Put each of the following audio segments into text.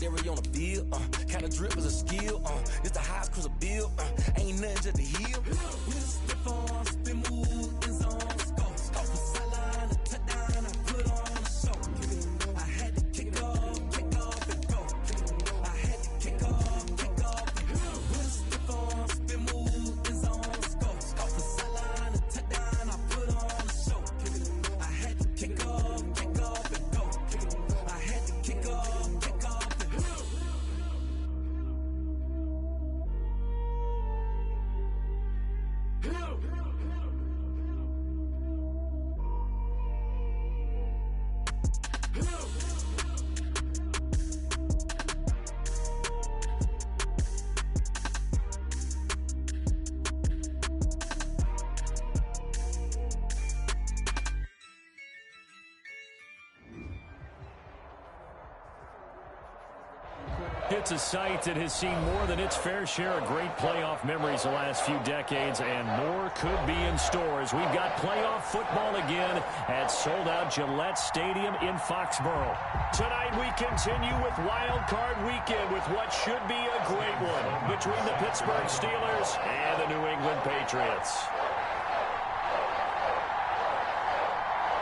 cherry on the bill. Kinda drip is a skill. It's the highest cruise a bill. Ain't nothing just to heal. We just slip on, spin move, in zone, scope. Scope the sideline, a touchdown, I put on a show. I had to kick off and go. I had to kick off and go. We just slip on, spin move, in zone, scope. Scope the sideline, a touchdown, I put on a show. I had to kick off and go. I had to kick off and go. It's a site that has seen more than its fair share of great playoff memories the last few decades, and more could be in store as we've got playoff football again at sold-out Gillette Stadium in Foxborough. Tonight we continue with Wild Card Weekend with what should be a great one between the Pittsburgh Steelers and the New England Patriots.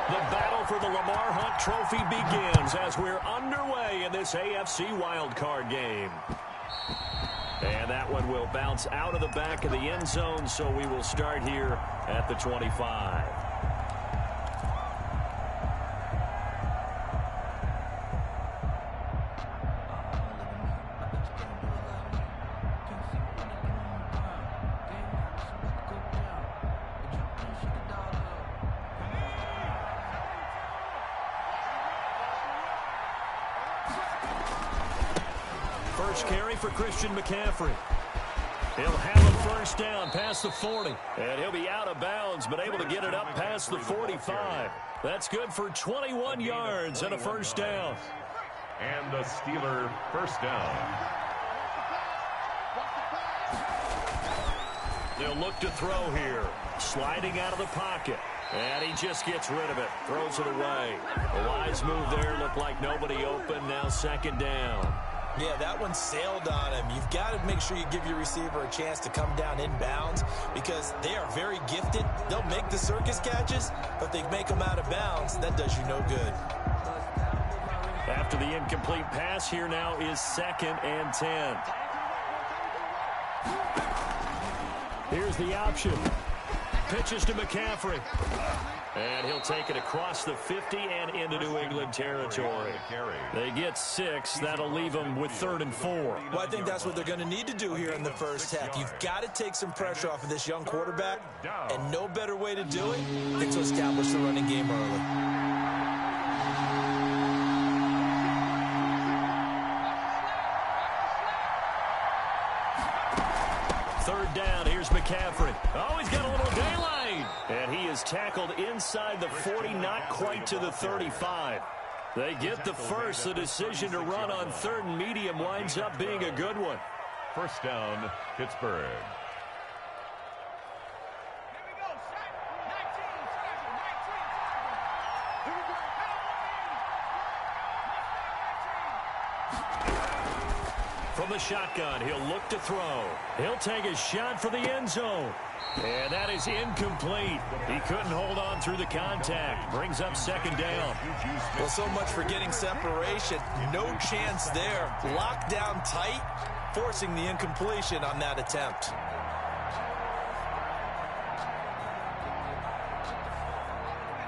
The battle for the Lamar Hunt Trophy begins as we're underway in this AFC wildcard game. And that one will bounce out of the back of the end zone, so we will start here at the 25. First carry for Christian McCaffrey. He'll have a first down past the 40. And he'll be out of bounds, but able to get it up past the 45. That's good for 21 yards and a first down. And the Steeler first down. They'll look to throw here. Sliding out of the pocket. And he just gets rid of it. Throws it away. A wise move there. Looked like nobody open. Now second down. Yeah, that one sailed on him. You've got to make sure you give your receiver a chance to come down inbounds because they are very gifted. They'll make the circus catches, but they make them out of bounds. That does you no good. After the incomplete pass, here now is 2nd and 10. Here's the option. Pitches to McCaffrey. And he'll take it across the 50 and into New England territory. They get 6. That'll leave them with 3rd and 4. Well, I think that's what they're going to need to do here in the first half. You've got to take some pressure off of this young quarterback, and no better way to do it than to establish the running game early. Third down, here's McCaffrey. Oh, he's got a little daylight. And he is tackled inside the 40, not quite to the 35. They get the first. The decision to run on 3rd and medium winds up being a good one. First down, Pittsburgh. From the shotgun, he'll look to throw. He'll take a shot for the end zone. And that is incomplete. He couldn't hold on through the contact. Brings up second down. Well, so much for getting separation. No chance there. Locked down tight, forcing the incompletion on that attempt.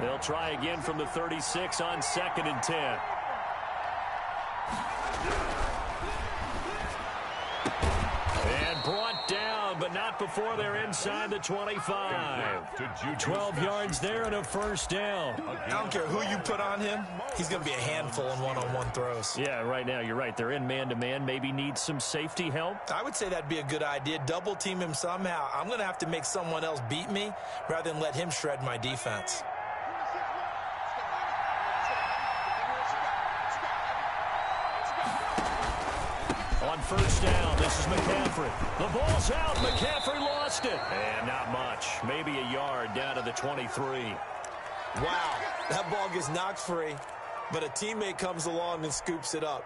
They'll try again from the 36 on 2nd and 10. And brought down, but not before they're inside the 25. 12 yards there and a first down. I don't care who you put on him. He's going to be a handful in one-on-one throws. Yeah, right now, you're right. They're in man-to-man. Maybe need some safety help. I would say that'd be a good idea. Double team him somehow. I'm going to have to make someone else beat me rather than let him shred my defense. On first down, this is McCaffrey. The ball's out. McCaffrey lost it. And not much. Maybe a yard down to the 23. Wow, that ball gets knocked free, but a teammate comes along and scoops it up.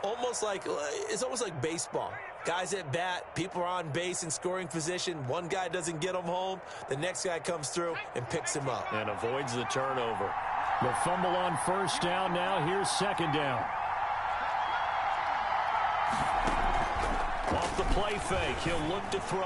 almost like baseball. Guys at bat, people are on base in scoring position. One guy doesn't get him home. The next guy comes through and picks him up. And avoids the turnover. The fumble on first down now. Here's second down. Off the play fake, he'll look to throw.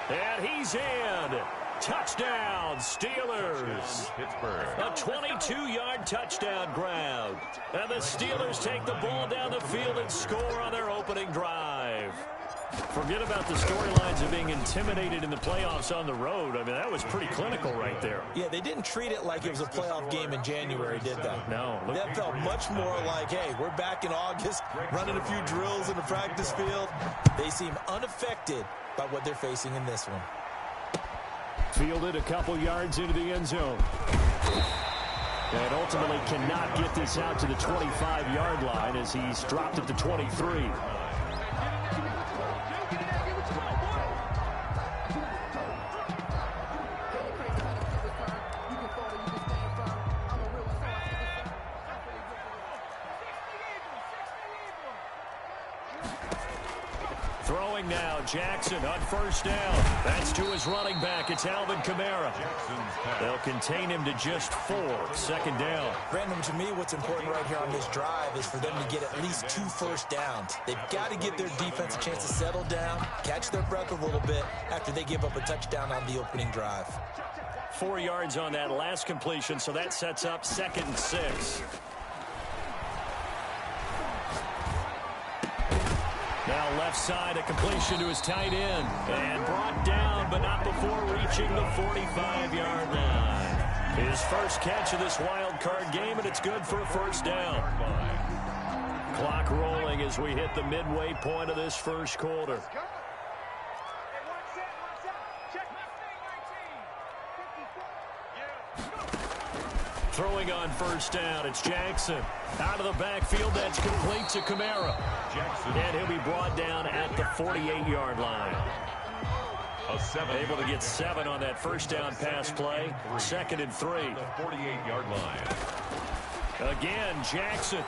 And he's in. Touchdown, Steelers. Pittsburgh. A 22-yard touchdown grab. And the Steelers take the ball down the field and score on their opening drive. Forget about the storylines of being intimidated in the playoffs on the road. I mean, that was pretty clinical right there. Yeah, they didn't treat it like it was a playoff game in January, did they? No. That felt much more like, hey, we're back in August, running a few drills in the practice field. They seem unaffected by what they're facing in this one. Fielded a couple yards into the end zone. And ultimately cannot get this out to the 25-yard line as he's dropped it to 23. Throwing now, Jackson on first down. That's to his running back. It's Alvin Kamara. They'll contain him to just 4. Second down. Brandon, to me, what's important right here on this drive is for them to get at least 2 first downs. They've got to give their defense a chance to settle down, catch their breath a little bit after they give up a touchdown on the opening drive. 4 yards on that last completion, so that sets up 2nd and 6. Now left side, a completion to his tight end. And brought down, but not before reaching the 45-yard line. His first catch of this wild card game, and it's good for a first down. Clock rolling as we hit the midway point of this first quarter. Throwing on first down, it's Jackson. Out of the backfield, that's complete to Kamara. And he'll be brought down at the 48-yard line. Able to get 7 on that first down pass play. 2nd and 3. The 48-yard line. Again, Jackson.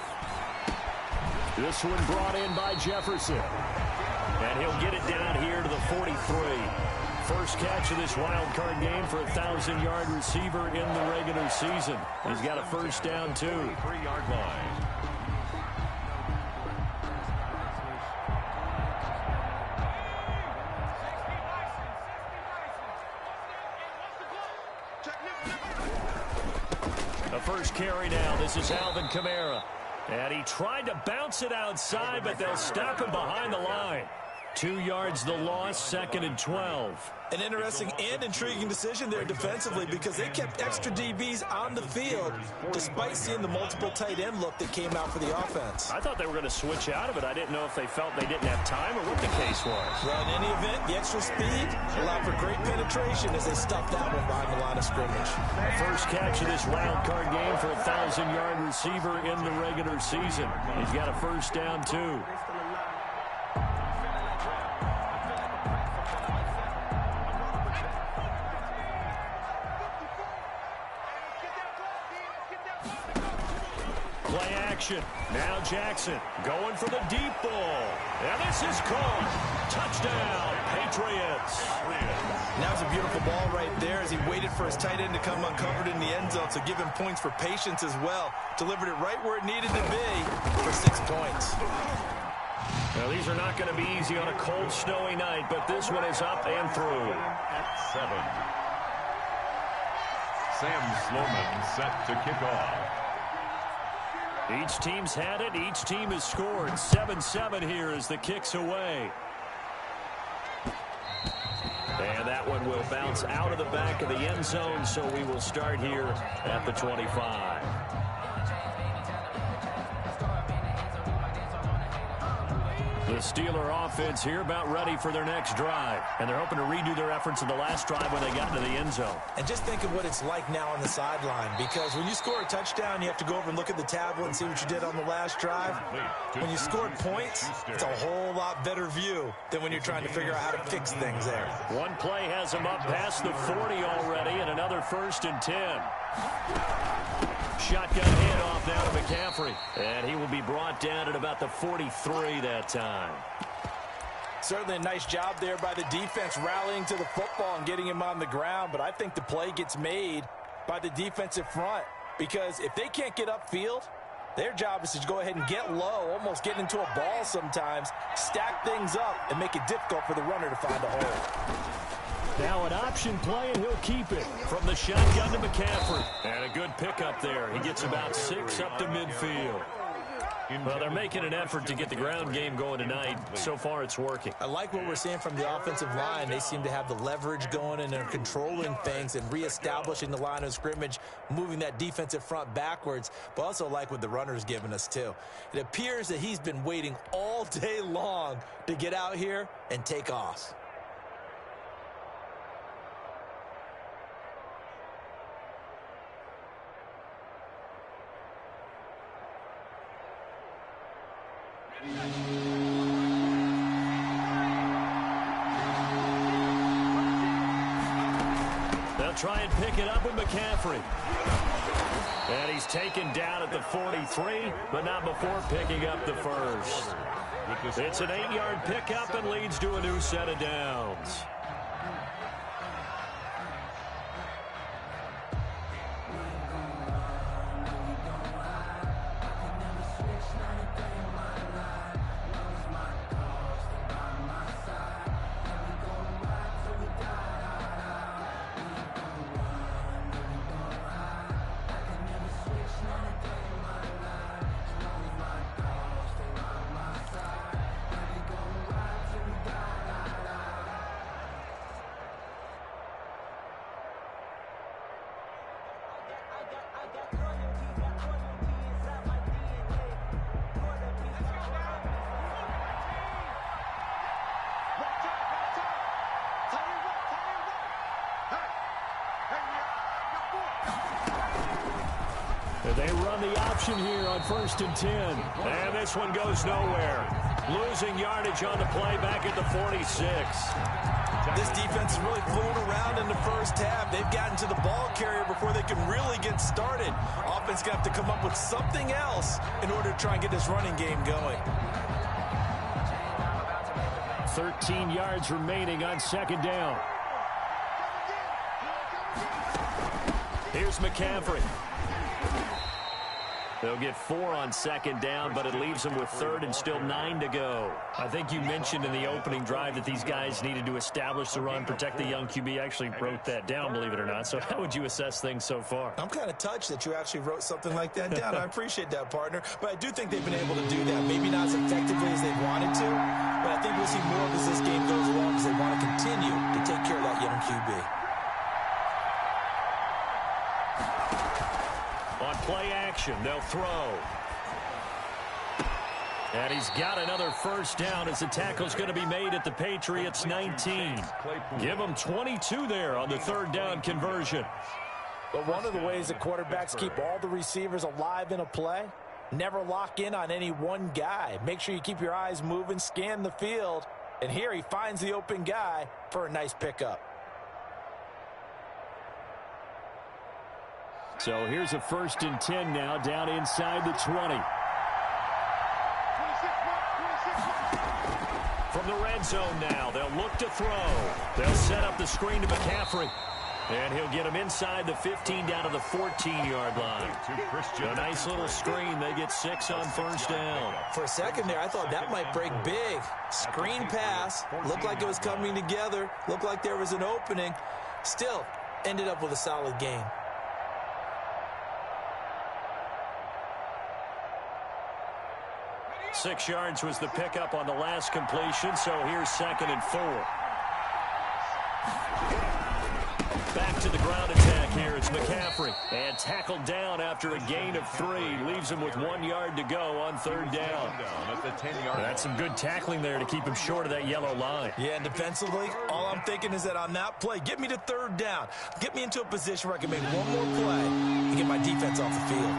This one brought in by Jefferson. And he'll get it down here to the 43. First catch of this wild card game for a 1,000-yard receiver in the regular season. He's got a first down, too. 3-yard line. The first carry now. This is Alvin Kamara. And he tried to bounce it outside, but they'll stop him behind the line. 2 yards the loss, 2nd and 12. An interesting and intriguing decision there defensively because they kept extra DBs on the field despite seeing the multiple tight end look that came out for the offense. I thought they were going to switch out of it. I didn't know if they felt they didn't have time or what the case was. Well, in any event, the extra speed allowed for great penetration as they stuffed that one behind the line of scrimmage. First catch of this wild card game for a 1,000-yard receiver in the regular season. He's got a first down, too. Play action. Now Jackson going for the deep ball. And this is caught. Touchdown, Patriots. Now it's a beautiful ball right there as he waited for his tight end to come uncovered in the end zone, so give him points for patience as well. Delivered it right where it needed to be for 6 points. Now, these are not going to be easy on a cold, snowy night, but this one is up and through. At 7. Sam Sloman set to kick off. Each team's had it. Each team has scored. 7-7 here as the kick's away. And that one will bounce out of the back of the end zone, so we will start here at the 25. The Steeler offense here about ready for their next drive. And they're hoping to redo their efforts in the last drive when they got into the end zone. And just think of what it's like now on the sideline, because when you score a touchdown, you have to go over and look at the tablet and see what you did on the last drive. When you scored points, it's a whole lot better view than when you're trying to figure out how to fix things there. One play has them up past the 40 already, and another 1st and 10. Shotgun handoff now to McCaffrey. And he will be brought down at about the 43 that time. Certainly a nice job there by the defense rallying to the football and getting him on the ground. But I think the play gets made by the defensive front, because if they can't get upfield, their job is to go ahead and get low, almost get into a ball sometimes, stack things up, and make it difficult for the runner to find a hole. Now an option play, and he'll keep it. From the shotgun to McCaffrey. And a good pickup there. He gets about 6 up to midfield. Well, they're making an effort to get the ground game going tonight. So far, it's working. I like what we're seeing from the offensive line. They seem to have the leverage going, and they're controlling things and reestablishing the line of scrimmage, moving that defensive front backwards, but also like what the runner's giving us, too. It appears that he's been waiting all day long to get out here and take off. They'll try and pick it up with McCaffrey. And he's taken down at the 43, but not before picking up the first. It's an 8-yard pickup and leads to a new set of downs. They run the option here on 1st and 10. And this one goes nowhere. Losing yardage on the play back at the 46. This defense is really fooling around in the first half. They've gotten to the ball carrier before they can really get started. Offense going to have to come up with something else in order to try and get this running game going. 13 yards remaining on 2nd down. Here's McCaffrey. They'll get 4 on 2nd down, but it leaves them with 3rd and still 9 to go. I think you mentioned in the opening drive that these guys needed to establish the run, protect the young QB. I actually wrote that down, believe it or not. So how would you assess things so far? I'm kind of touched that you actually wrote something like that down. I appreciate that, partner. But I do think they've been able to do that. Maybe not as effectively as they wanted to, but I think we'll see more as this game goes along because they want to continue to take care of that young QB. On play action, they'll throw. And he's got another 1st down as the tackle's going to be made at the Patriots 19. Give them 22 there on the 3rd down conversion. But one of the ways that quarterbacks keep all the receivers alive in a play, never lock in on any one guy. Make sure you keep your eyes moving, scan the field. And here he finds the open guy for a nice pickup. So here's a 1st and 10 now, down inside the 20. From the red zone now, they'll look to throw. They'll set up the screen to McCaffrey. And he'll get him inside the 15 down to the 14-yard line. A nice little screen. They get 6 on 1st down. For a second there, I thought that might break big. Screen pass. Looked like it was coming together. Looked like there was an opening. Still, ended up with a solid gain. Six yards was the pickup on the last completion, so here's 2nd and 4. Back to the ground attack here. It's McCaffrey. And tackled down after a gain of 3. Leaves him with 1 yard to go on 3rd down. That's some good tackling there to keep him short of that yellow line. Yeah, and defensively, all I'm thinking is that on that play, get me to 3rd down. Get me into a position where I can make one more play and get my defense off the field.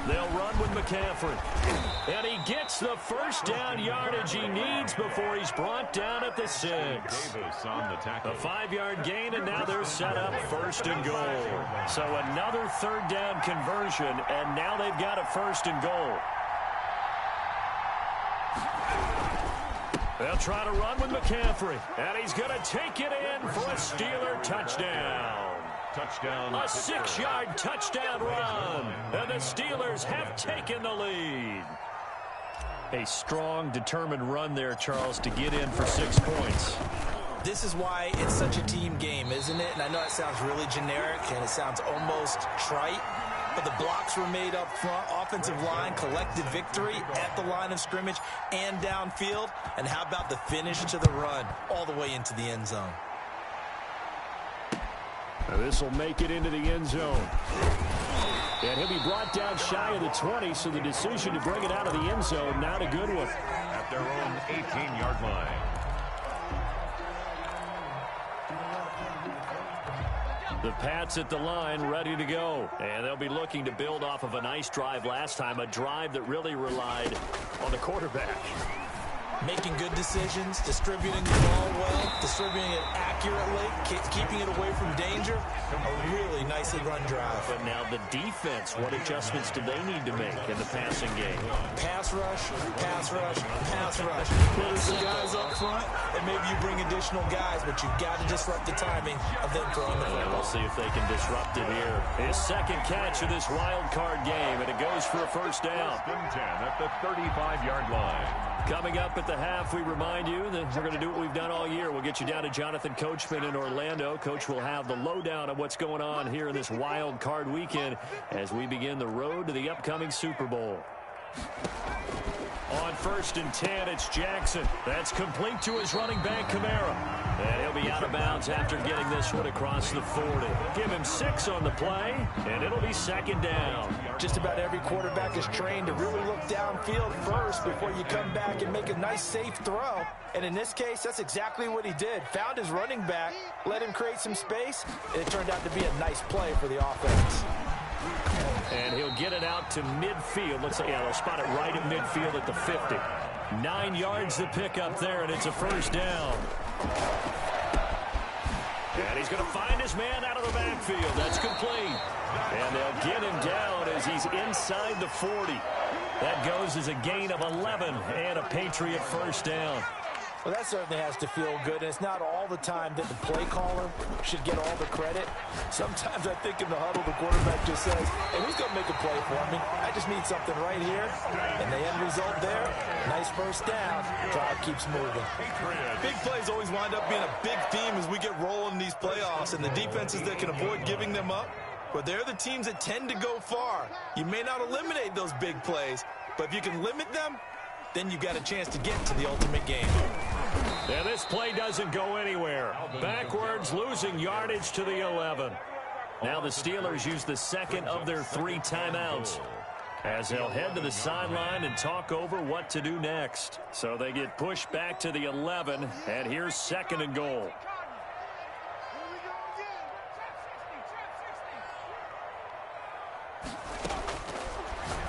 They'll run run with McCaffrey. And he gets the first down yardage he needs before he's brought down at the 6. Davis on the tackle. A 5-yard gain, and now they're set up 1st and goal. So another 3rd down conversion, and now they've got a 1st and goal. They'll try to run with McCaffrey, and he's going to take it in for a Steeler touchdown. Touchdown. A 6-yard touchdown run, and the Steelers have taken the lead. A strong, determined run there, Charles, to get in for 6 points. This is why it's such a team game, isn't it? And I know it sounds really generic, and it sounds almost trite, but the blocks were made up front, offensive line, collective victory at the line of scrimmage and downfield. And how about the finish to the run all the way into the end zone? Now this will make it into the end zone. And he'll be brought down shy of the 20, so the decision to bring it out of the end zone, not a good one. At their own 18-yard line. The Pats at the line, ready to go. And they'll be looking to build off of a nice drive last time, a drive that really relied on the quarterback. Making good decisions, distributing the ball well, distributing it accurately, keeping it away from danger. A really nicely run drive. But now the defense, what adjustments do they need to make in the passing game? Pass rush, pass rush, pass rush. Put some guys up front, and maybe you bring additional guys, but you've got to disrupt the timing of them throwing the football. We'll see if they can disrupt it here. His 2nd catch of this wild card game, and it goes for a 1st down. 10 at the 35-yard line. Coming up at the half, we remind you that we're going to do what we've done all year. We'll get you down to Jonathan Coachman in Orlando. Coach will have the lowdown of what's going on here in this wild card weekend as we begin the road to the upcoming Super Bowl. On 1st and 10, it's Jackson. That's complete to his running back, Kamara. And he'll be out of bounds after getting this one across the 40. Give him 6 on the play, and it'll be 2nd down. Just about every quarterback is trained to really look downfield first before you come back and make a nice, safe throw. And in this case, that's exactly what he did. Found his running back, let him create some space, and it turned out to be a nice play for the offense. And he'll get it out to midfield. Looks like, yeah, they'll spot it right at midfield at the 50. 9 yards to pick up there, and it's a 1st down. And he's going to find his man out of the backfield. That's complete. And they'll get him down as he's inside the 40. That goes as a gain of 11 and a Patriot 1st down. Well, that certainly has to feel good, and it's not all the time that the play caller should get all the credit. Sometimes I think in the huddle, the quarterback just says, hey, who's going to make a play for me? I just need something right here. And the end result there, nice 1st down. Drive keeps moving. Big plays always wind up being a big theme as we get rolling in these playoffs, and the defenses that can avoid giving them up, but they're the teams that tend to go far. You may not eliminate those big plays, but if you can limit them, then you've got a chance to get to the ultimate game. And this play doesn't go anywhere. Backwards, losing yardage to the 11. Now the Steelers use the 2nd of their 3 timeouts as they'll head to the sideline and talk over what to do next. So they get pushed back to the 11, and here's 2nd and goal.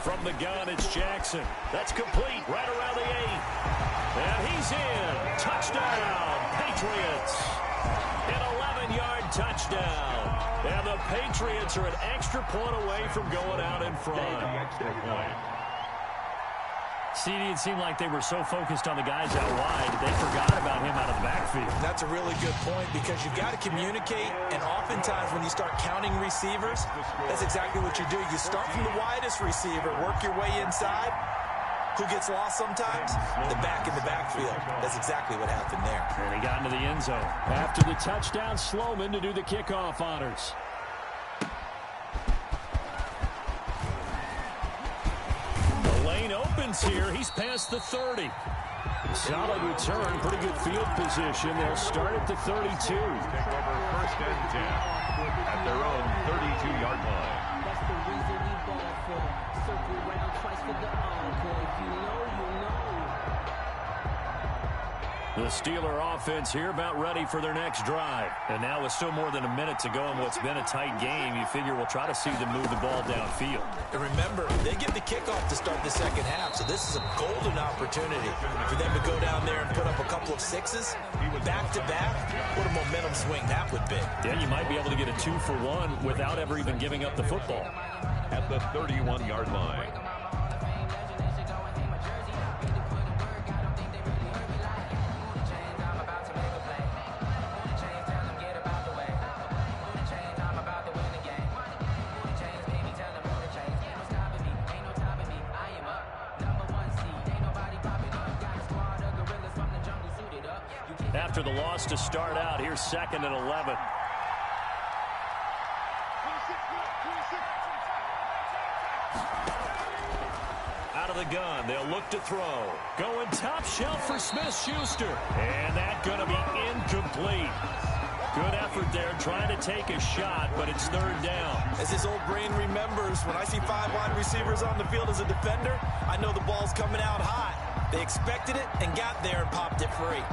From the gun, it's Jackson. That's complete right around the 8. And he's in. Touchdown, Patriots. An 11-yard touchdown. And the Patriots are an extra point away from going out in front. Extra point. CD, it seemed like they were so focused on the guys out wide, they forgot about him out of the backfield. That's a really good point because you've got to communicate, and oftentimes when you start counting receivers, that's exactly what you do. You start from the widest receiver, work your way inside. Who gets lost sometimes? The back in the backfield. That's exactly what happened there. And he got into the end zone. After the touchdown, Sloman to do the kickoff honors. Opens here. He's past the 30. Solid return. Pretty good field position. They'll start at the 32. Take over 1st and 10 at their own 32-yard line. That's the reason we ball for. Circle round twice for the encore. If you know, you know. The Steeler offense here about ready for their next drive. And now with still more than a minute to go in what's been a tight game, you figure we'll try to see them move the ball downfield. And remember, they get the kickoff to start the second half, so this is a golden opportunity for them to go down there and put up a couple of sixes back-to-back. What a momentum swing that would be. Yeah, you might be able to get a 2-for-1 without ever even giving up the football. At the 31-yard line. After the loss to start out, here's 2nd and 11. Out of the gun, they'll look to throw. Going top shelf for Smith-Schuster. And that's going to be incomplete. Good effort there trying to take a shot, but it's 3rd down. As his old brain remembers, when I see 5 wide receivers on the field as a defender, I know the ball's coming out hot. They expected it and got there and popped it free.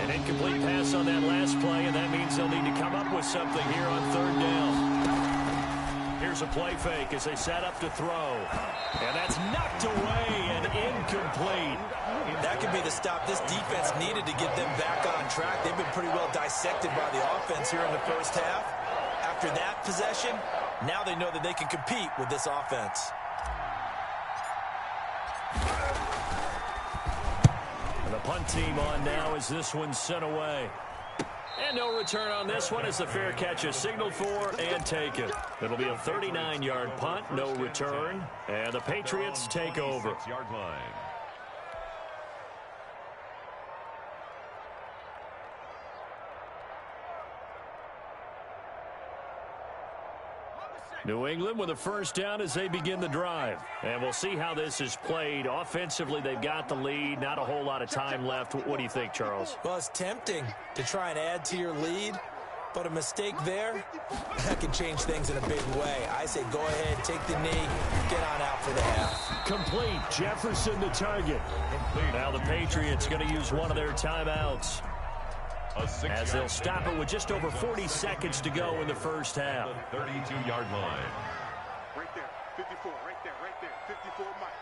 An incomplete pass on that last play, and that means they'll need to come up with something here on 3rd down. Here's a play fake as they set up to throw. And that's knocked away and incomplete. That could be the stop this defense needed to get them back on track. They've been pretty well dissected by the offense here in the first half. After that possession, now they know that they can compete with this offense. And the punt team on now as this one's sent away. And no return on this one as the fair catch is signaled for and taken. It'll be a 39-yard punt, no return, and the Patriots take over. 6-yard line. New England with a first down as they begin the drive. And we'll see how this is played. Offensively, they've got the lead. Not a whole lot of time left. What do you think, Charles? Well, it's tempting to try and add to your lead, but a mistake there, that can change things in a big way. I say go ahead, take the knee, get on out for the half. Complete. Jefferson the target. Now the Patriots going to use one of their timeouts as they'll stop it with just over 40 seconds to go in the first half. 32-yard line. Right there, 54, right there, 54, Mike.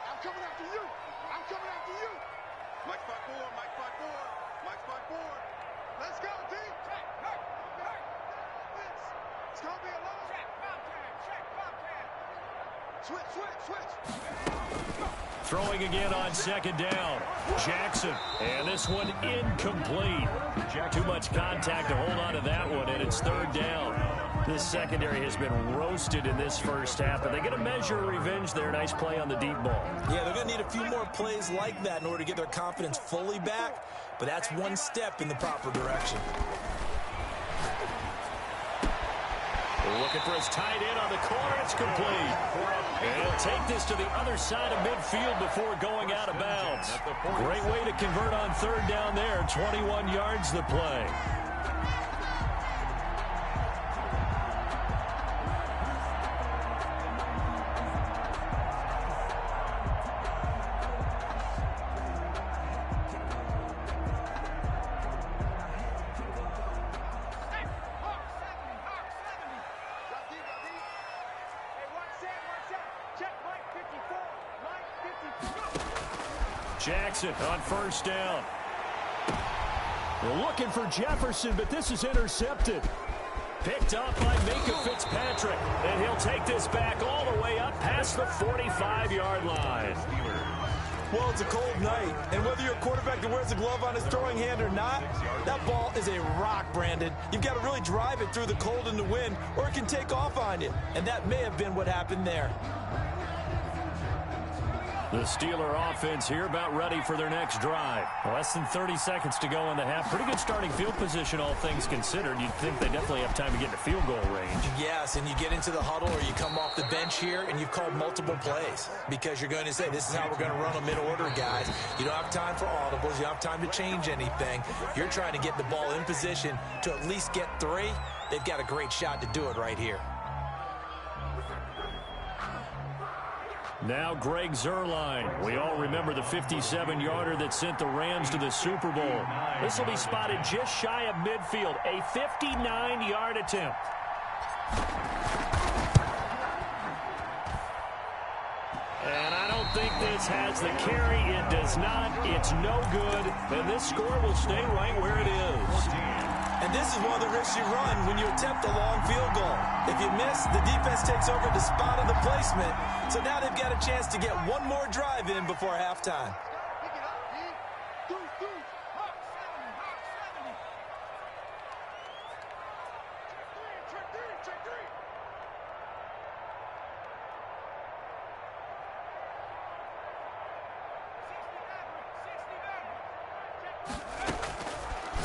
I'm coming after you. I'm coming after you. Mike 5-4, Mike 5-4, Mike 5-4. Let's go, D. Check, hurt. It's going to be a long check, Bobcat. Switch. Throwing again on 2nd down. Jackson. And this one incomplete. Too much contact to hold on to that one, and it's 3rd down. This secondary has been roasted in this first half, but they get a measure of revenge there. Nice play on the deep ball. Yeah, they're going to need a few more plays like that in order to get their confidence fully back, but that's one step in the proper direction. Looking for his tight end on the corner. It's complete. And he'll take this to the other side of midfield before going out of bounds. Great way to convert on 3rd down there. 21 yards the play. Jackson on 1st down. We're looking for Jefferson, but this is intercepted. Picked up by Minka Fitzpatrick. And he'll take this back all the way up past the 45-yard line. Well, it's a cold night, and whether you're a quarterback that wears a glove on his throwing hand or not, that ball is a rock, Brandon. You've got to really drive it through the cold and the wind, or it can take off on you. And that may have been what happened there. The Steeler offense here about ready for their next drive. Less than 30 seconds to go in the half. Pretty good starting field position, all things considered. You'd think they definitely have time to get to field goal range. Yes, and you get into the huddle or you come off the bench here and you've called multiple plays because you're going to say, this is how we're going to run a mid-order, guys. You don't have time for audibles. You don't have time to change anything. You're trying to get the ball in position to at least get 3. They've got a great shot to do it right here. Now Greg Zuerlein. We all remember the 57-yarder that sent the Rams to the Super Bowl. This will be spotted just shy of midfield. A 59-yard attempt. And I don't think this has the carry. It does not. It's no good. And this score will stay right where it is. And this is one of the risks you run when you attempt a long field goal. If you miss, the defense takes over the spot of the placement. So now they've got a chance to get one more drive in before halftime.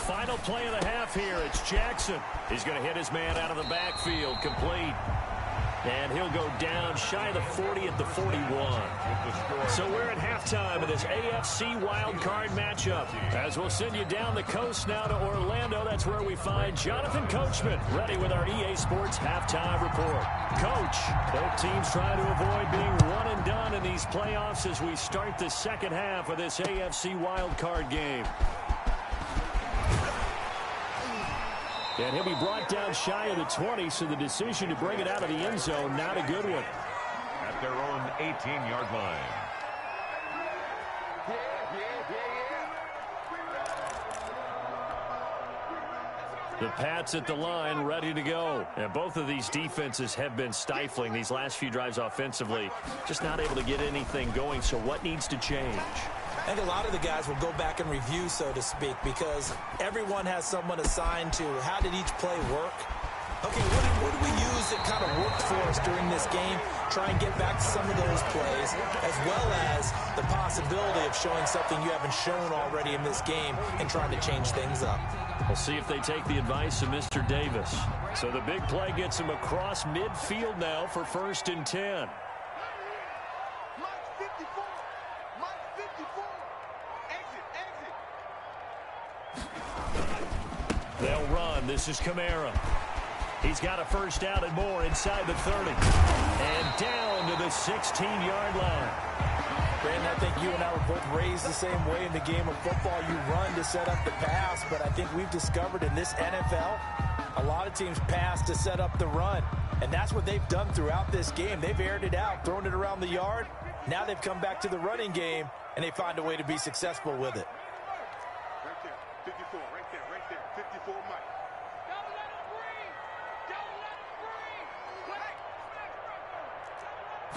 Final play of the half here. It's Jackson. He's going to hit his man out of the backfield. Complete. And he'll go down shy of the 40 at the 41. So we're at halftime of this AFC wildcard matchup. As we'll send you down the coast now to Orlando, that's where we find Jonathan Coachman ready with our EA Sports halftime report. Coach, both teams trying to avoid being one and done in these playoffs as we start the second half of this AFC wildcard game. And he'll be brought down shy of the 20, so the decision to bring it out of the end zone, not a good one. At their own 18-yard line. The Pats at the line, ready to go. And both of these defenses have been stifling these last few drives offensively. Just not able to get anything going, so what needs to change? I think a lot of the guys will go back and review, so to speak, because everyone has someone assigned to how did each play work. Okay, what did we use that kind of worked for us during this game? Try and get back to some of those plays, as well as the possibility of showing something you haven't shown already in this game and trying to change things up. We'll see if they take the advice of Mr. Davis. So the big play gets him across midfield now for 1st and 10. They'll run. This is Kamara. He's got a first down and more inside the 30. And down to the 16-yard line. Brandon, I think you and I were both raised the same way in the game of football. You run to set up the pass, but I think we've discovered in this NFL, a lot of teams pass to set up the run. And that's what they've done throughout this game. They've aired it out, thrown it around the yard. Now they've come back to the running game, and they find a way to be successful with it. Right there, 54, right there, 54 Mike. Don't let him breathe. Don't let him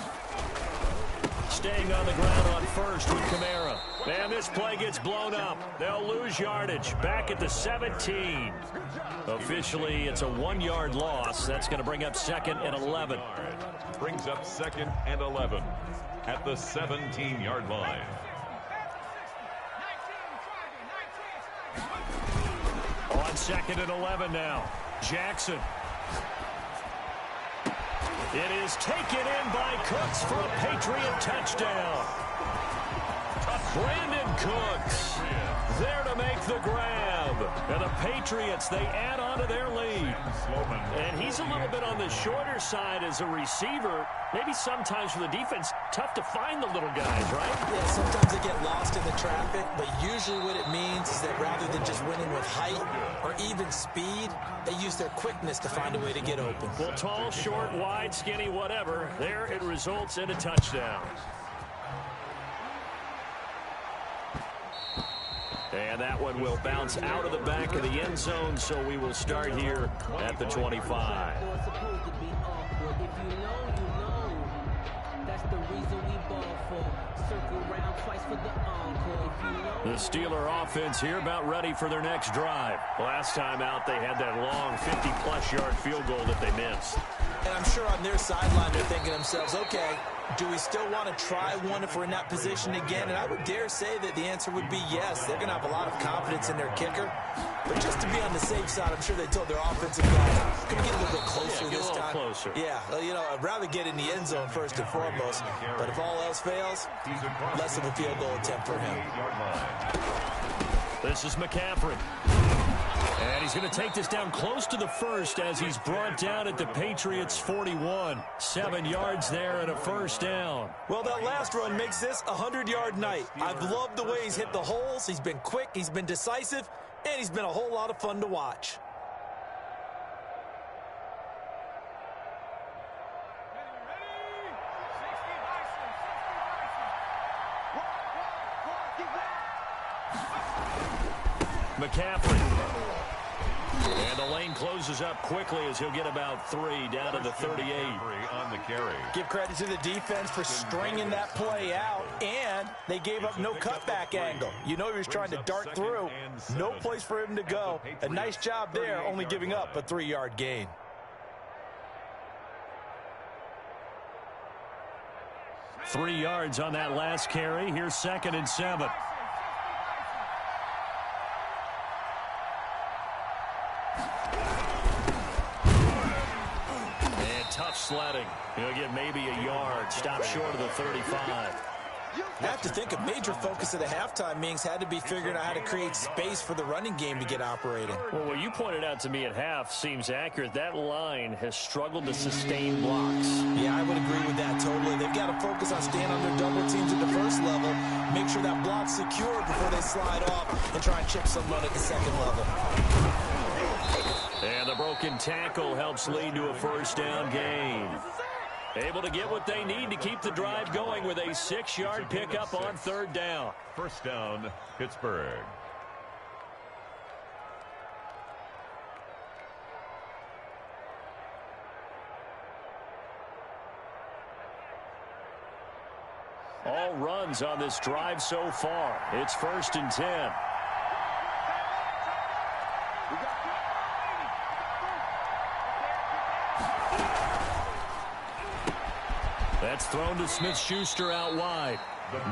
breathe. Staying on the ground on first with Kamara. And this play gets blown up. They'll lose yardage. Back at the 17. Officially, it's a 1-yard loss. That's going to bring up 2nd and 11. Brings up 2nd and 11 at the 17-yard line. On 2nd and 11 now. Jackson. It is taken in by Cooks for a Patriot touchdown. Brandon Cooks there to make the grab. And the Patriots, they add on to their lead. And he's a little bit on the shorter side as a receiver. Maybe sometimes for the defense, tough to find the little guys, right? Yeah, sometimes they get lost in the traffic, but usually what it means is that rather than just winning with height or even speed, they use their quickness to find a way to get open. Well, tall, short, wide, skinny, whatever, there it results in a touchdown. And that one will bounce out of the back of the end zone, so we will start here at the 25. The Steeler offense here about ready for their next drive. Last time out, they had that long 50-plus yard field goal that they missed. And I'm sure on their sideline they're thinking to themselves, okay, do we still want to try one if we're in that position again? And I would dare say that the answer would be yes. They're going to have a lot of confidence in their kicker. But just to be on the safe side, I'm sure they told their offensive guys, can we get a little bit closer this time? Closer. Yeah, well, you know, I'd rather get in the end zone first and foremost. But if all else fails, less of a field goal attempt for him. This is McCaffrey. And he's going to take this down close to the first as he's brought down at the Patriots' 41. 7 yards there and a first down. Well, that last run makes this a 100-yard night. I've loved the way he's hit the holes. He's been quick, he's been decisive, and he's been a whole lot of fun to watch. McCaffrey. And the lane closes up quickly as he'll get about 3 down to the 38. On the carry. Give credit to the defense for stringing that play out, and they gave up no cutback angle. You know he was trying to dart through. No place for him to go. A nice job there, only giving up a 3-yard gain. Three yards on that last carry. Here's 2nd and 7. Tough sledding. He'll get maybe a yard. Stop short of the 35. I have to think a major focus of the halftime meetings had to be figuring out how to create space for the running game to get operating. Well, what you pointed out to me at half seems accurate. That line has struggled to sustain blocks. Yeah, I would agree with that totally. They've got to focus on staying under double teams at the first level, make sure that block's secure before they slide off, and try and chip someone at the second level. And the broken tackle helps lead to a first down gain. Able to get what they need to keep the drive going with a 6-yard pickup on 3rd down. First down, Pittsburgh. All runs on this drive so far. It's 1st and 10. That's thrown to Smith-Schuster out wide.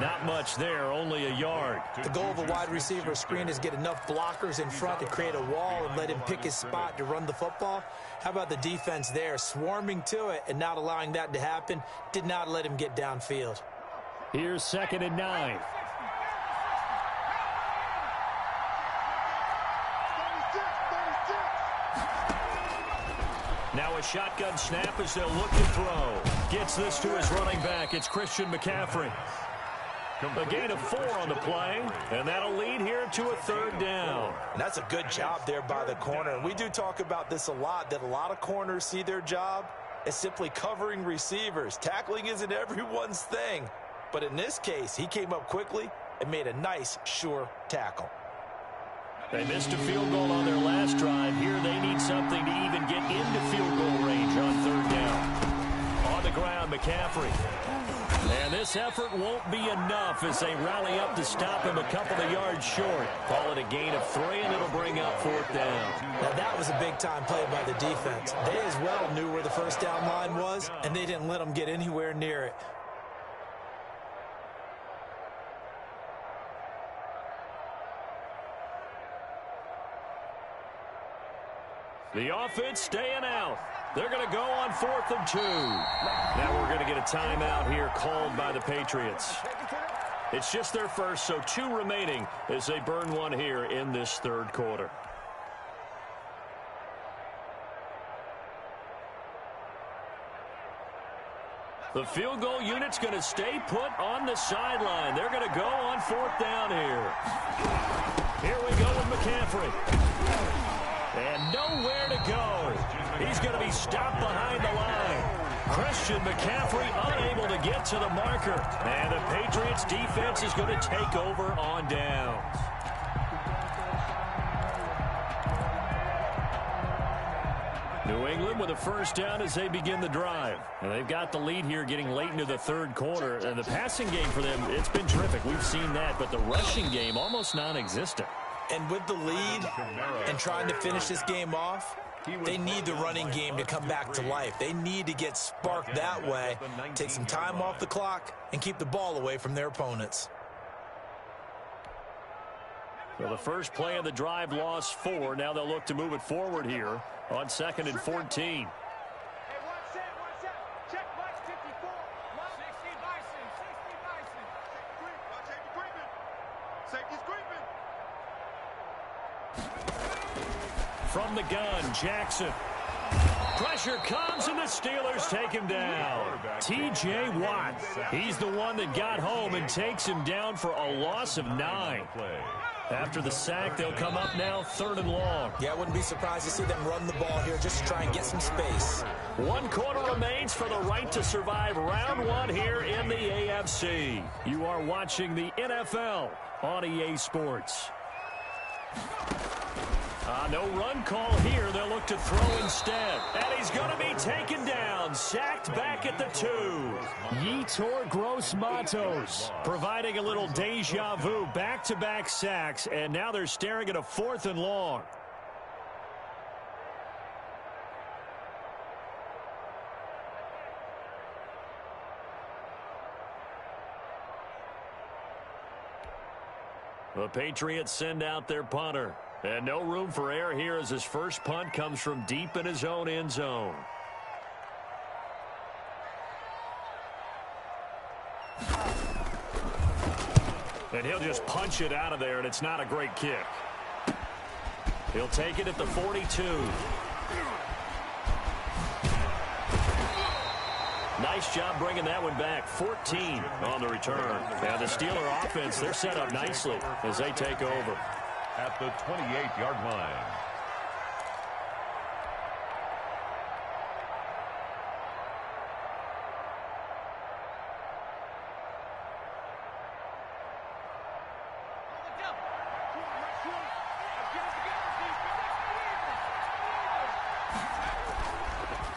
Not much there, only a yard. The goal of a wide receiver screen is get enough blockers in front to create a wall and let him pick his spot to run the football. How about the defense there, swarming to it and not allowing that to happen? Did not let him get downfield. Here's 2nd and 9. Now a shotgun snap as they'll look to throw. Gets this to his running back. It's Christian McCaffrey. A gain of 4 on the play, and that'll lead here to a 3rd down. And that's a good job there by the corner. And we do talk about this a lot, that a lot of corners see their job as simply covering receivers. Tackling isn't everyone's thing. But in this case, he came up quickly and made a nice, sure tackle. They missed a field goal on their last drive. Here they need something to even get into field goal range on 3rd down. On the ground, McCaffrey. And this effort won't be enough as they rally up to stop him a couple of yards short. Call it a gain of 3, and it'll bring up 4th down. Now that was a big-time play by the defense. They as well knew where the first down line was, and they didn't let them get anywhere near it. The offense staying out. They're going to go on 4th and 2. Now we're going to get a timeout here called by the Patriots. It's just their first, so 2 remaining as they burn one here in this 3rd quarter. The field goal unit's going to stay put on the sideline. They're going to go on 4th down here. Here we go with McCaffrey. And nowhere to go. He's going to be stopped behind the line. Christian McCaffrey unable to get to the marker. And the Patriots defense is going to take over on downs. New England with a first down as they begin the drive. And they've got the lead here getting late into the 3rd quarter. And the passing game for them, it's been terrific. We've seen that. But the rushing game, almost non-existent. And with the lead and trying to finish this game off, they need the running game to come back to life. They need to get sparked that way, take some time off the clock, and keep the ball away from their opponents. Well, the first play of the drive lost 4. Now they'll look to move it forward here on 2nd and 14. from the gun. Jackson. Pressure comes, and the Steelers take him down. T.J. Watt. He's the one that got home and takes him down for a loss of 9. After the sack, they'll come up now 3rd and long. Yeah, I wouldn't be surprised to see them run the ball here just to try and get some space. 1 quarter remains for the right to survive round 1 here in the AFC. You are watching the NFL on EA Sports. No run call here. They'll look to throw instead. And he's going to be taken down. Sacked back at the 2. Yetur Gross-Matos providing a little deja vu. Back-to-back sacks. And now they're staring at a 4th and long. The Patriots send out their punter. And no room for error here as his first punt comes from deep in his own end zone. And he'll just punch it out of there, and it's not a great kick. He'll take it at the 42. Nice job bringing that one back. 14 on the return. And the Steeler offense, they're set up nicely as they take over. At the 28-yard line.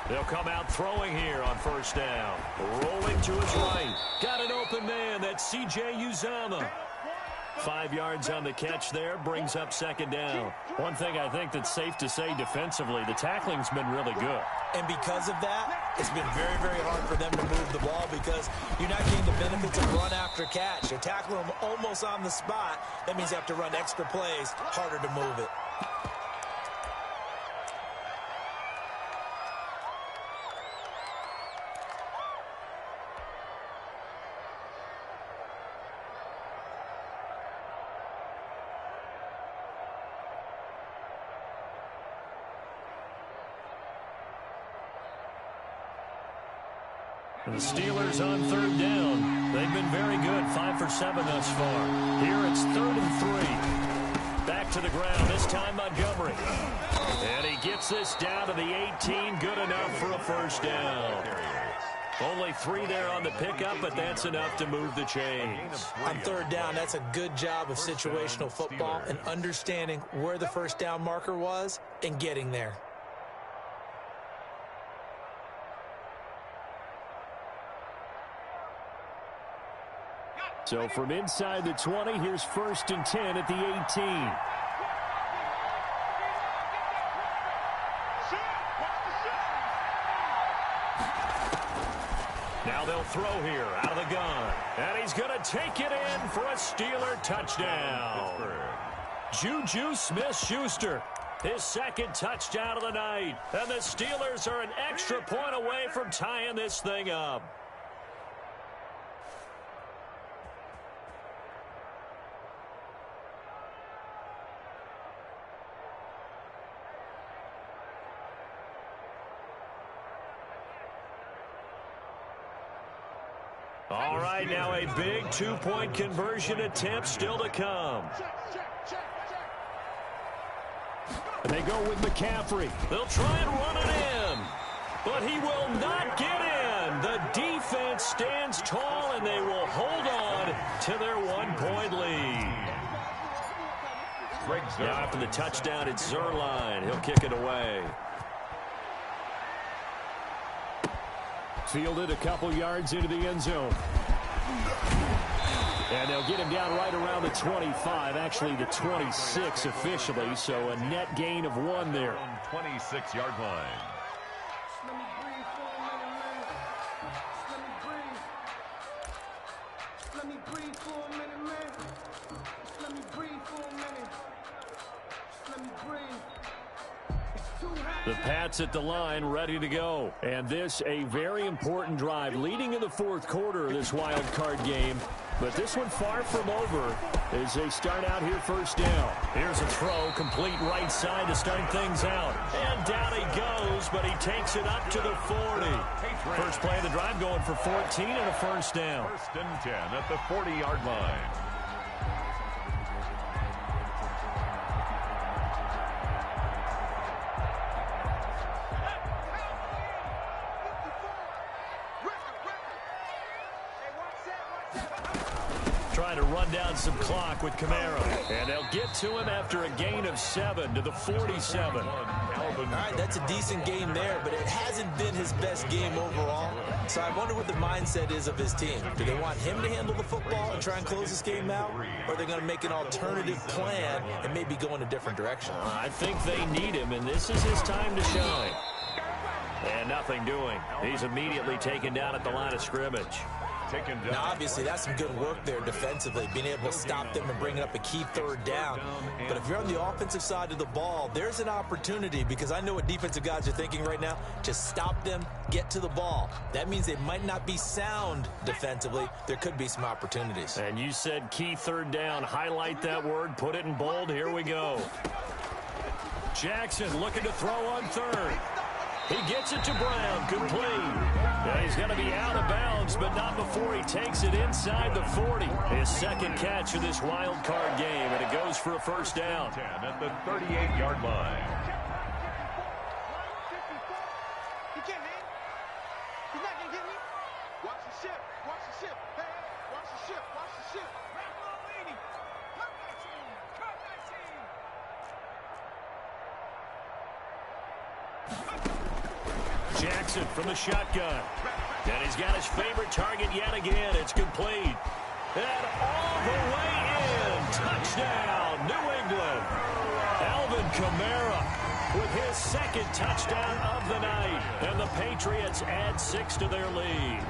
They'll come out throwing here on 1st down. Rolling to his right. Got an open man. That's C.J. Uzomah. 5 yards on the catch there, brings up 2nd down. One thing I think that's safe to say defensively, the tackling's been really good. And because of that, it's been very, very hard for them to move the ball because you're not getting the benefits of run after catch. You're tackling them almost on the spot. That means you have to run extra plays, harder to move it. The Steelers on 3rd down. They've been very good, 5 for 7 thus far. Here it's 3rd and 3. Back to the ground, this time Montgomery. And he gets this down to the 18, good enough for a 1st down. Only 3 there on the pickup, but that's enough to move the chains. On 3rd down, that's a good job of situational football and understanding where the 1st down marker was and getting there. So from inside the 20, here's 1st and 10 at the 18. Now they'll throw here out of the gun. And he's going to take it in for a Steeler touchdown. Juju Smith-Schuster, his 2nd touchdown of the night. And the Steelers are an extra point away from tying this thing up. All right, now a big 2-point conversion attempt still to come. And they go with McCaffrey. They'll try and run it in, but he will not get in. The defense stands tall, and they will hold on to their 1-point lead. Now after the touchdown, it's Zerline. He'll kick it away. Fielded a couple yards into the end zone. And they'll get him down right around the 25, actually the 26 officially, so a net gain of 1 there. 26-yard line. Let me breathe for a minute, man. Let me breathe. Let me breathe for a minute, man. Let me breathe for a minute. Let me breathe. The Pats at the line, ready to go. And this, a very important drive leading in the 4th quarter of this wild card game. But this one far from over as they start out here first down. Here's a throw, complete right side to start things out. And down he goes, but he takes it up to the 40. First play of the drive going for 14 and a first down. First and 10 at the 40-yard line. Trying to run down some clock with Kamara. And they'll get to him after a gain of 7 to the 47. All right, that's a decent game there, but it hasn't been his best game overall. So I wonder what the mindset is of his team. Do they want him to handle the football and try and close this game out? Or are they going to make an alternative plan and maybe go in a different direction? I think they need him, and this is his time to shine. And nothing doing. He's immediately taken down at the line of scrimmage. Now, obviously, that's some good work there defensively, being able to stop them and bring up a key third down. But if you're on the offensive side of the ball, there's an opportunity, because I know what defensive guys are thinking right now. Just stop them, get to the ball. That means they might not be sound defensively. There could be some opportunities. And you said key third down. Highlight that word, put it in bold. Here we go. Jackson looking to throw on third. He gets it to Brown, complete. Yeah, he's going to be out of bounds, but not before he takes it inside the 40. His second catch of this wild card game, and it goes for a first down. 10 at the 38-yard line. He can't hit. He's not going to get me. Watch the ship. Watch the ship. Hey, watch the ship. Watch the ship. Jackson from the shotgun. And he's got his favorite target yet again. It's complete. And all the way in. Touchdown, New England. Alvin Kamara with his second touchdown of the night. And the Patriots add 6 to their lead.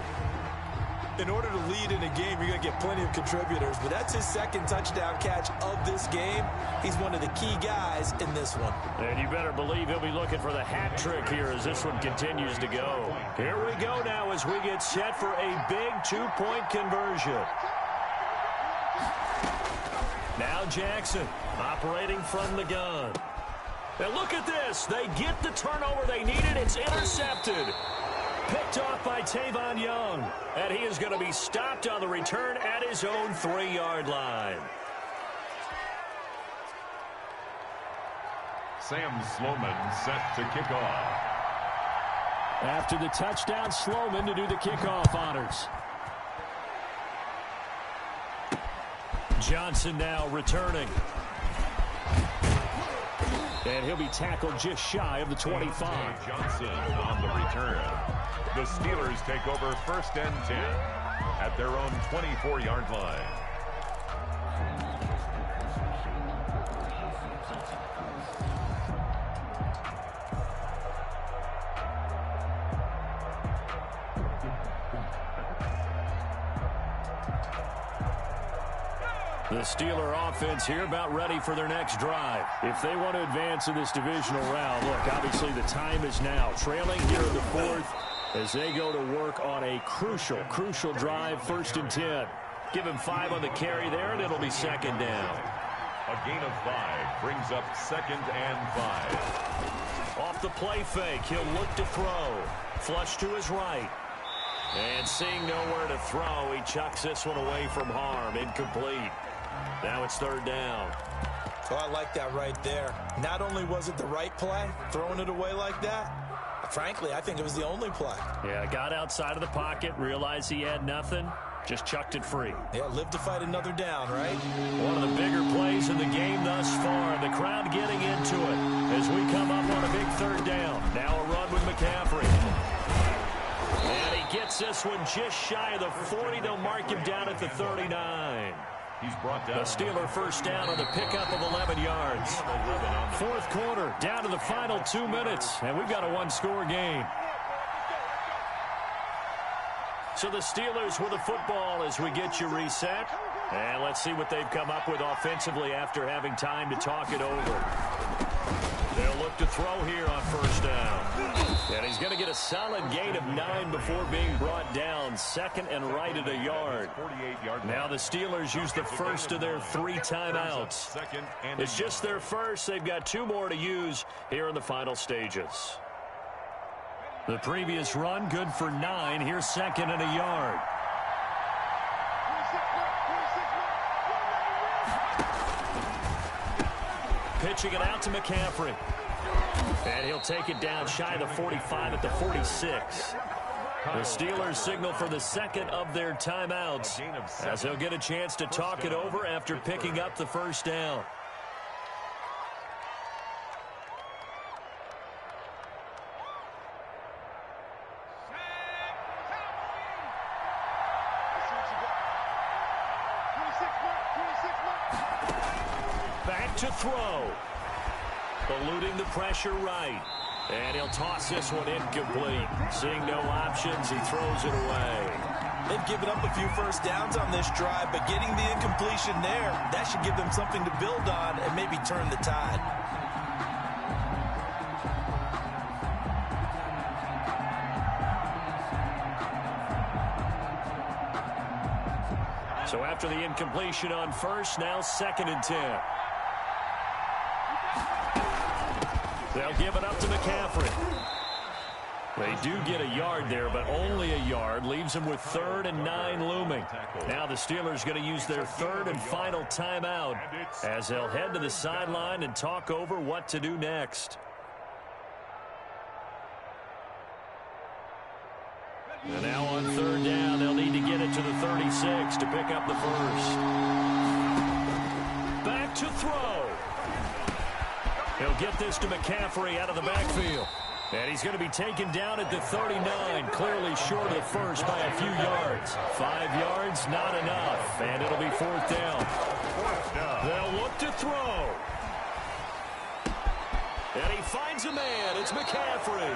In order to lead in a game, you're going to get plenty of contributors, but that's his second touchdown catch of this game. He's one of the key guys in this one. And you better believe he'll be looking for the hat trick here as this one continues to go. Here we go now as we get set for a big two-point conversion. Now Jackson operating from the gun. And look at this. They get the turnover they needed. It's intercepted. Picked off by Tavon Young. And he is going to be stopped on the return at his own 3-yard line. Sam Sloman set to kick off. After the touchdown, Sloman to do the kickoff honors. Johnson now returning. And he'll be tackled just shy of the 25. Johnson on the return. The Steelers take over first and 10 at their own 24-yard line. The Steeler offense here about ready for their next drive. If they want to advance in this divisional round, look, obviously the time is now. Trailing here in the fourth as they go to work on a crucial drive, first and 10. Give him 5 on the carry there, and it'll be second down. A gain of 5 brings up second and 5. Off the play fake, he'll look to throw. Flush to his right. And seeing nowhere to throw, he chucks this one away from harm. Incomplete. Now it's third down. So I like that right there. Not only was it the right play, throwing it away like that, frankly, I think it was the only play. Yeah, got outside of the pocket, realized he had nothing, just chucked it free. Yeah, live to fight another down, right? One of the bigger plays in the game thus far. The crowd getting into it as we come up on a big third down. Now a run with McCaffrey. And he gets this one just shy of the 40. They'll mark him down at the 39. He's brought down. The Steeler first down on the pickup of 11 yards. Fourth quarter, down to the final 2 minutes, and we've got a one-score game. So the Steelers with the football as we get you reset. And let's see what they've come up with offensively after having time to talk it over. They'll look to throw here on first down. And he's going to get a solid gain of 9 before being brought down. Second and right at a yard. Now the Steelers use the first of their 3 timeouts. It's just their first. They've got 2 more to use here in the final stages. The previous run, good for 9. Here's second and a yard. Pitching it out to McCaffrey. And he'll take it down shy of the 45 at the 46. The Steelers signal for the second of their timeouts as they'll get a chance to talk it over after picking up the first down. Back to throw. Eluding the pressure right. And he'll toss this one incomplete. Seeing no options, he throws it away. They've given up a few first downs on this drive, but getting the incompletion there, that should give them something to build on and maybe turn the tide. So after the incompletion on first, now second and 10. They'll give it up to McCaffrey. They do get a yard there, but only a yard. Leaves them with 3rd and 9 looming. Now the Steelers going to use their 3rd and final timeout as they'll head to the sideline and talk over what to do next. And now on 3rd down, they'll need to get it to the 36 to pick up the first. Back to throw. He'll get this to McCaffrey out of the backfield. And he's going to be taken down at the 39, clearly short of the first by a few yards. 5 yards, not enough, and it'll be 4th down. They'll look to throw. And he finds a man. It's McCaffrey.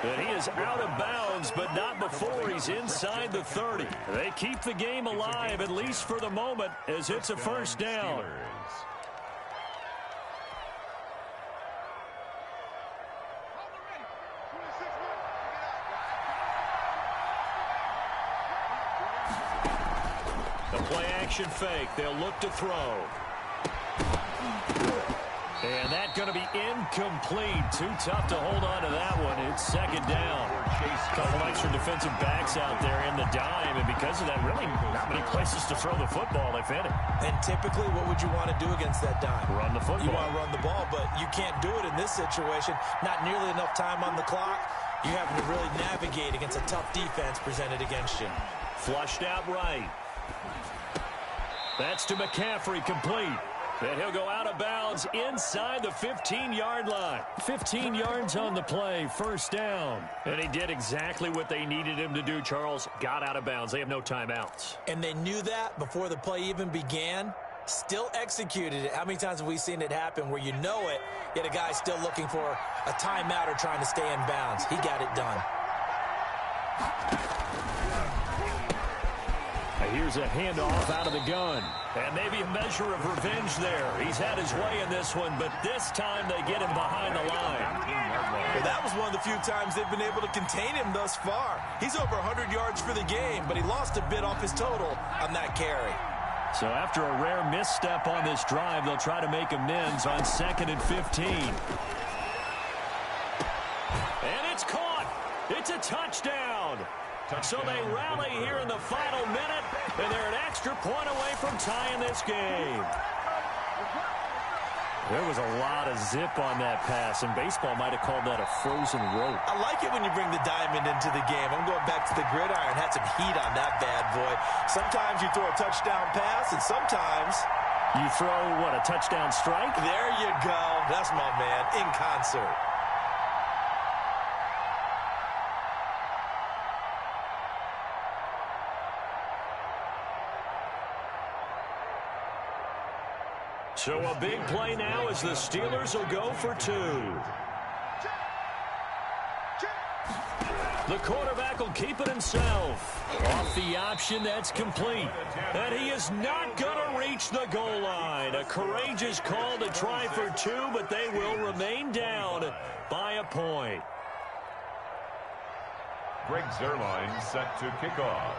And he is out of bounds, but not before he's inside the 30. They keep the game alive, at least for the moment, as it's a first down. Play-action fake. They'll look to throw. And that's going to be incomplete. Too tough to hold on to that one. It's second down. A couple extra defensive backs out there in the dime, and because of that, really not many places to throw the football, if any. And typically, what would you want to do against that dime? Run the football. You want to run the ball, but you can't do it in this situation. Not nearly enough time on the clock. You're having to really navigate against a tough defense presented against you. Flushed out right. That's to McCaffrey, complete. And he'll go out of bounds inside the 15-yard line. 15 yards on the play, first down. And he did exactly what they needed him to do, Charles. Got out of bounds. They have no timeouts. And they knew that before the play even began. Still executed it. How many times have we seen it happen where you know it, yet a guy's still looking for a timeout or trying to stay in bounds? He got it done. Here's a handoff out of the gun. And maybe a measure of revenge there. He's had his way in this one, but this time they get him behind the line. Well, that was one of the few times they've been able to contain him thus far. He's over 100 yards for the game, but he lost a bit off his total on that carry. So after a rare misstep on this drive, they'll try to make amends on 2nd and 15. And it's caught. It's a touchdown. So they rally here in the final minute, and they're an extra point away from tying this game. There was a lot of zip on that pass, and baseball might have called that a frozen rope. I like it when you bring the diamond into the game. I'm going back to the gridiron. Had some heat on that bad boy. Sometimes you throw a touchdown pass, and sometimes you throw, what, a touchdown strike? There you go. That's my man, in concert. So a big play now as the Steelers will go for 2. The quarterback will keep it himself. Off the option, that's complete. And he is not going to reach the goal line. A courageous call to try for 2, but they will remain down by a point. Greg Zuerlein set to kick off.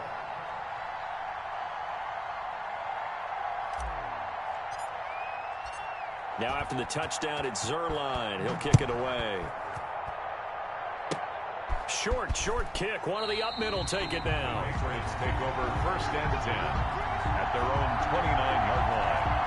Now after the touchdown, it's Zuerlein. He'll kick it away. Short kick. One of the up men will take it down. Patriots take over 1st and 10 at their own 29-yard line.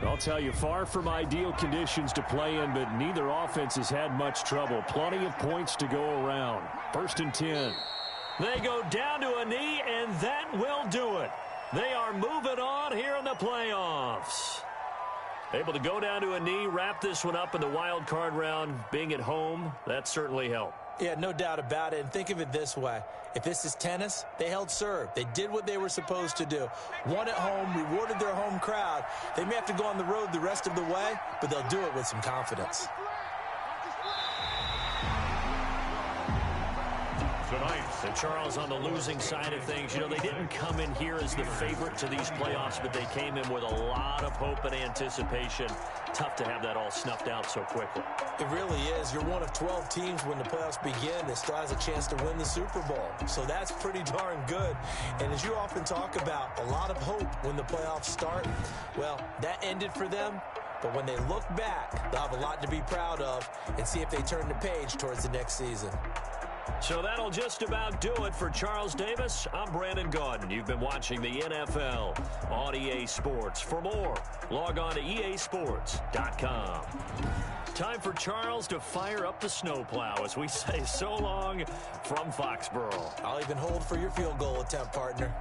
I'll tell you, far from ideal conditions to play in, but neither offense has had much trouble. Plenty of points to go around. 1st and 10. They go down to a knee, and that will do it. They are moving on here in the playoffs. Able to go down to a knee, wrap this one up in the wild card round. Being at home, that certainly helped. Yeah, no doubt about it. And think of it this way. If this is tennis, they held serve. They did what they were supposed to do. Won at home, rewarded their home crowd. They may have to go on the road the rest of the way, but they'll do it with some confidence. Tonight, And Charles, on the losing side of things, they didn't come in here as the favorite to these playoffs, but they came in with a lot of hope and anticipation. Tough to have that all snuffed out so quickly. It really is. You're one of 12 teams when the playoffs begin that still has a chance to win the Super Bowl. So that's pretty darn good. And as you often talk about, a lot of hope when the playoffs start. Well, that ended for them. But when they look back, they'll have a lot to be proud of and see if they turn the page towards the next season. So that'll just about do it for Charles Davis. I'm Brandon Gaudin. You've been watching the NFL on EA Sports. For more, log on to easports.com. Time for Charles to fire up the snowplow as we say so long from Foxborough. I'll even hold for your field goal attempt, partner.